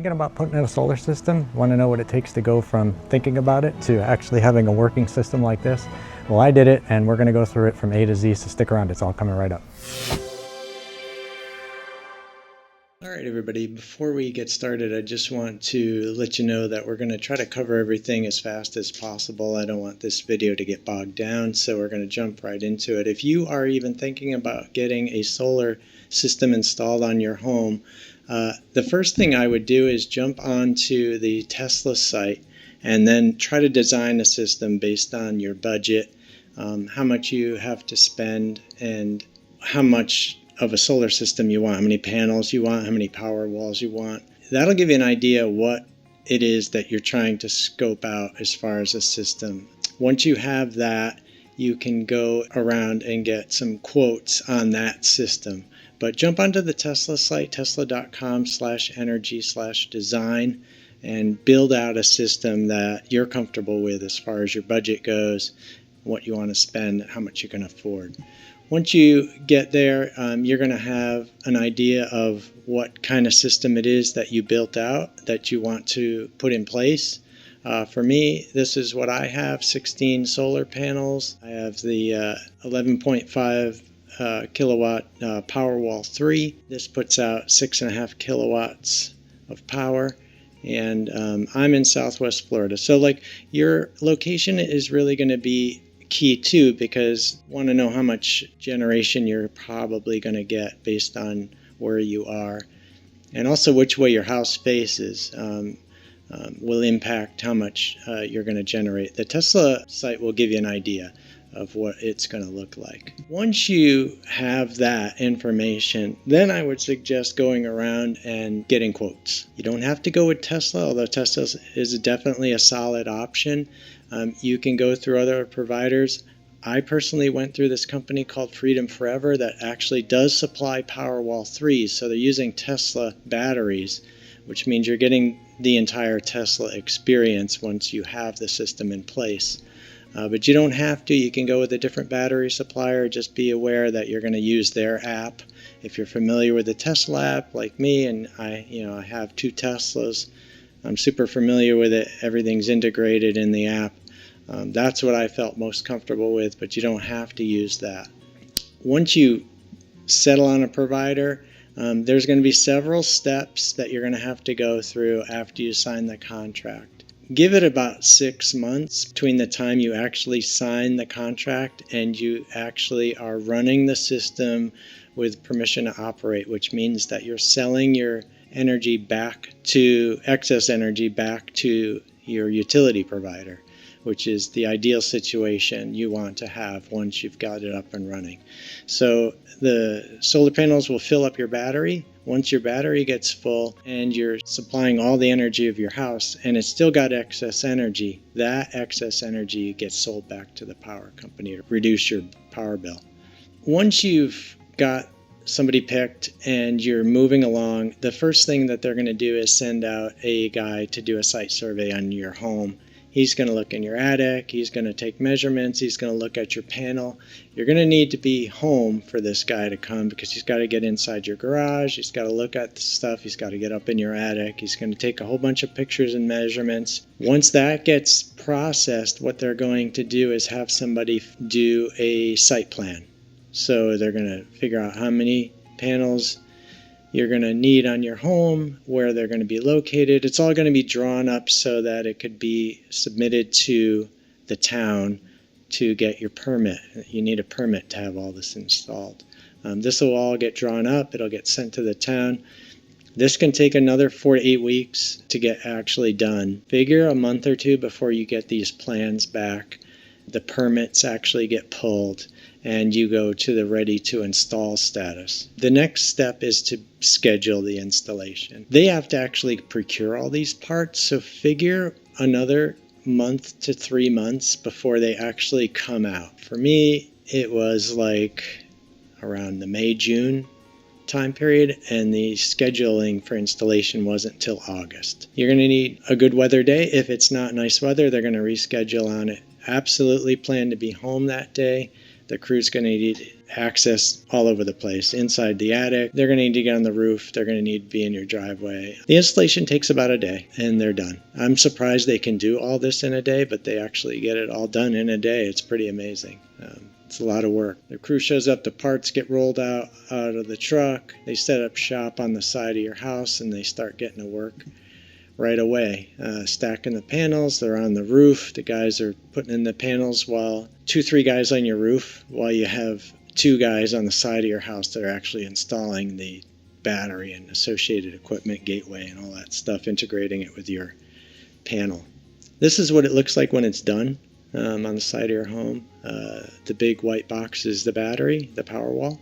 Thinking about putting in a solar system, want to know what it takes to go from thinking about it to actually having a working system like this? Well, I did it, and we're going to go through it from A to Z, so stick around, it's all coming right up. All right, everybody, before we get started, I just want to let you know that we're going to try to cover everything as fast as possible. I don't want this video to get bogged down, so we're going to jump right into it. If you are even thinking about getting a solar system installed on your home, the first thing I would do is jump onto the Tesla site and then try to design a system based on your budget, how much you have to spend, and how much of a solar system you want, how many panels you want, how many power walls you want. That'll give you an idea what it is that you're trying to scope out as far as a system. Once you have that, you can go around and get some quotes on that system. But jump onto the Tesla site, tesla.com/energy/design, and build out a system that you're comfortable with as far as your budget goes, what you want to spend, how much you can afford. Once you get there, you're going to have an idea of what kind of system it is that you built out that you want to put in place. For me, this is what I have: 16 solar panels. I have the 11.5 kilowatt Powerwall 3. This puts out 6.5 kilowatts of power, and I'm in Southwest Florida. So like, your location is really going to be key too, because you want to know how much generation you're probably going to get based on where you are, and also which way your house faces will impact how much you're going to generate. The Tesla site will give you an idea of what it's going to look like. Once you have that information, then I would suggest going around and getting quotes. You don't have to go with Tesla, although Tesla is definitely a solid option. You can go through other providers. I personally went through this company called Freedom Forever that actually does supply Powerwall 3s, so they're using Tesla batteries, which means you're getting the entire Tesla experience once you have the system in place. But you don't have to. You can go with a different battery supplier. Just be aware that you're going to use their app. If you're familiar with the Tesla app like me, and I have 2 Teslas, I'm super familiar with it. Everything's integrated in the app. That's what I felt most comfortable with, but you don't have to use that. Once you settle on a provider, there's going to be several steps that you're going to have to go through after you sign the contract. Give it about 6 months between the time you actually sign the contract and you actually are running the system with permission to operate, which means that you're selling your energy back to, excess energy back to your utility provider, which is the ideal situation you want to have once you've got it up and running. So the solar panels will fill up your battery. Once your battery gets full and you're supplying all the energy of your house and it's still got excess energy, that excess energy gets sold back to the power company to reduce your power bill. Once you've got somebody picked and you're moving along, the first thing that they're going to do is send out a guy to do a site survey on your home. He's going to look in your attic, he's going to take measurements, he's going to look at your panel. You're going to need to be home for this guy to come, because he's got to get inside your garage, he's got to look at the stuff, he's got to get up in your attic, he's going to take a whole bunch of pictures and measurements. Once that gets processed, what they're going to do is have somebody do a site plan. So they're going to figure out how many panels you're going to need on your home, where they're going to be located. It's all going to be drawn up so that it could be submitted to the town to get your permit. You need a permit to have all this installed. This will all get drawn up. It'll get sent to the town. This can take another 4 to 8 weeks to get actually done. Figure a month or 2 before you get these plans back. The permits actually get pulled, and you go to the ready to install status. The next step is to schedule the installation. They have to actually procure all these parts, so figure another month to 3 months before they actually come out. For me, it was like around the May-June time period, and the scheduling for installation wasn't till August. You're going to need a good weather day. If it's not nice weather, they're going to reschedule on it. Absolutely plan to be home that day. The crew's going to need access all over the place. Inside the attic, they're going to need to get on the roof, they're going to need to be in your driveway. The installation takes about a day, and they're done. I'm surprised they can do all this in a day, but they actually get it all done in a day. It's pretty amazing. It's a lot of work. The crew shows up, the parts get rolled out of the truck, they set up shop on the side of your house, and they start getting to work right away. Stacking the panels, they're on the roof. The guys are putting in the panels while 2-3 guys on your roof, while you have 2 guys on the side of your house that are actually installing the battery and associated equipment, gateway, and all that stuff, integrating it with your panel. This is what it looks like when it's done. On the side of your home. The big white box is the battery, the power wall.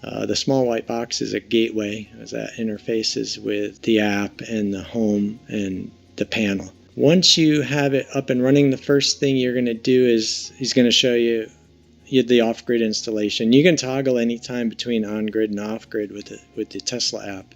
The small white box is a gateway, as that interfaces with the app and the home and the panel. Once you have it up and running, the first thing you're going to do is he's going to show you the off-grid installation. You can toggle anytime between on-grid and off-grid with the Tesla app.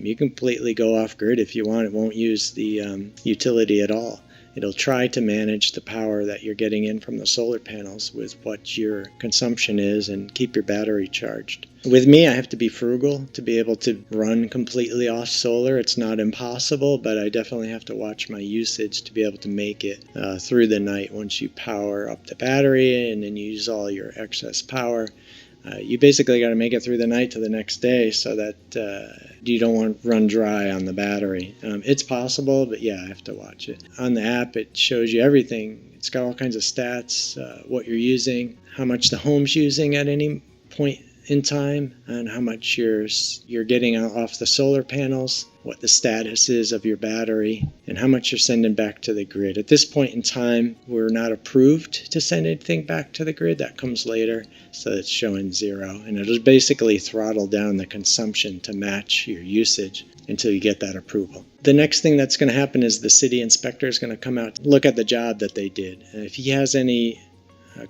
You can completely go off-grid if you want. It won't use the utility at all. It'll try to manage the power that you're getting in from the solar panels with what your consumption is and keep your battery charged. With me, I have to be frugal to be able to run completely off solar. It's not impossible, but I definitely have to watch my usage to be able to make it through the night. Once you power up the battery and then you use all your excess power, you basically got to make it through the night to the next day so that you don't want to run dry on the battery. It's possible, but yeah, I have to watch it. On the app, it shows you everything. It's got all kinds of stats, what you're using, how much the home's using at any point in time, and how much you're getting off the solar panels, what the status is of your battery, and how much you're sending back to the grid. At this point in time, we're not approved to send anything back to the grid. That comes later, so it's showing 0. And it'll basically throttle down the consumption to match your usage until you get that approval. The next thing that's going to happen is the city inspector is going to come out, look at the job that they did. And if he has any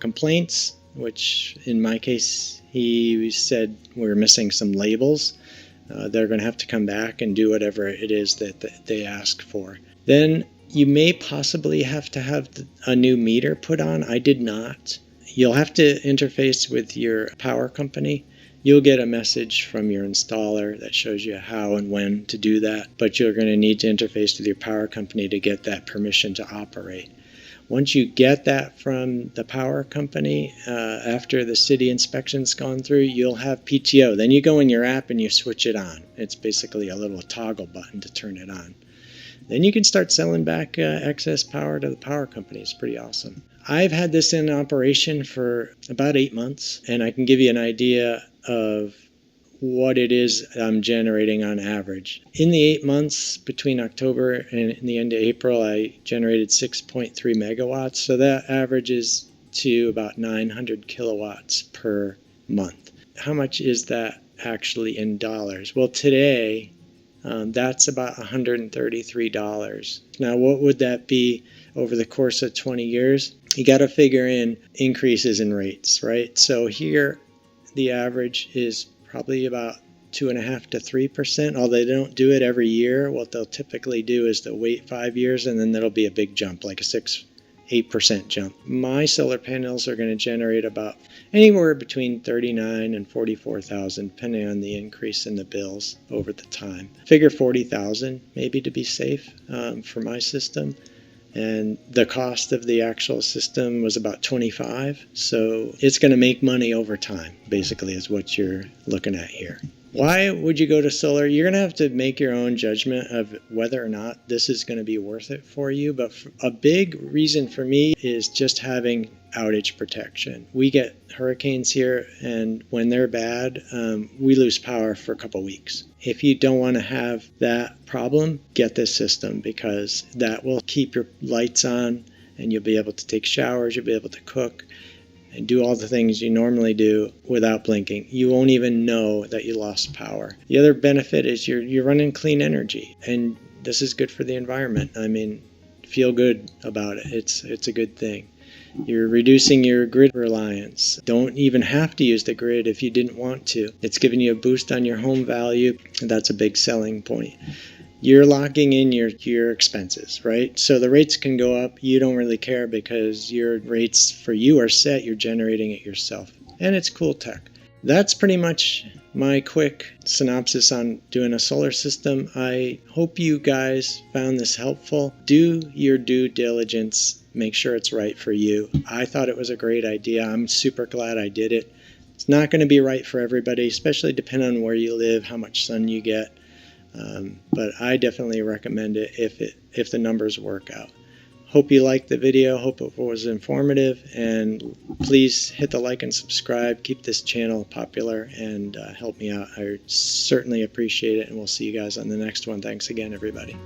complaints, which in my case, he said we're missing some labels, they're going to have to come back and do whatever it is that they ask for. Then you may possibly have to have a new meter put on. I did not. You'll have to interface with your power company. You'll get a message from your installer that shows you how and when to do that, but you're going to need to interface with your power company to get that permission to operate. Once you get that from the power company, after the city inspection's gone through, you'll have PTO. Then you go in your app and you switch it on. It's basically a little toggle button to turn it on. Then you can start selling back excess power to the power company. It's pretty awesome. I've had this in operation for about 8 months, and I can give you an idea of what it is I'm generating on average. In the 8 months between October and the end of April, I generated 6.3 megawatts. So that averages to about 900 kilowatts per month. How much is that actually in dollars? Well, today, that's about $133. Now, what would that be over the course of 20 years? You got to figure in increases in rates, right? So here, the average is probably about 2.5% to 3%, although they don't do it every year. What they'll typically do is they'll wait 5 years and then there'll be a big jump, like a 8% jump. My solar panels are going to generate about anywhere between 39 and 44,000, depending on the increase in the bills over the time. Figure 40,000 maybe to be safe for my system. And the cost of the actual system was about 25. So it's going to make money over time, basically, is what you're looking at here. Why would you go to solar? You're going to have to make your own judgment of whether or not this is going to be worth it for you. But a big reason for me is just having outage protection. We get hurricanes here, and when they're bad, we lose power for a couple weeks. If you don't want to have that problem, get this system, because that will keep your lights on and you'll be able to take showers, you'll be able to cook and do all the things you normally do without blinking. You won't even know that you lost power. The other benefit is you're running clean energy, and this is good for the environment. I mean, feel good about it. It's a good thing. You're reducing your grid reliance. Don't even have to use the grid if you didn't want to. It's giving you a boost on your home value, and that's a big selling point. you're locking in your expenses, right? So the rates can go up. You don't really care because your rates for you are set. You're generating it yourself. And it's cool tech. That's pretty much my quick synopsis on doing a solar system. I hope you guys found this helpful. Do your due diligence. Make sure it's right for you. I thought it was a great idea. I'm super glad I did it. It's not going to be right for everybody, especially depending on where you live, how much sun you get. But I definitely recommend it if the numbers work out. Hope you liked the video. Hope it was informative, and please hit the like and subscribe. Keep this channel popular and help me out. I certainly appreciate it, and we'll see you guys on the next one. Thanks again, everybody.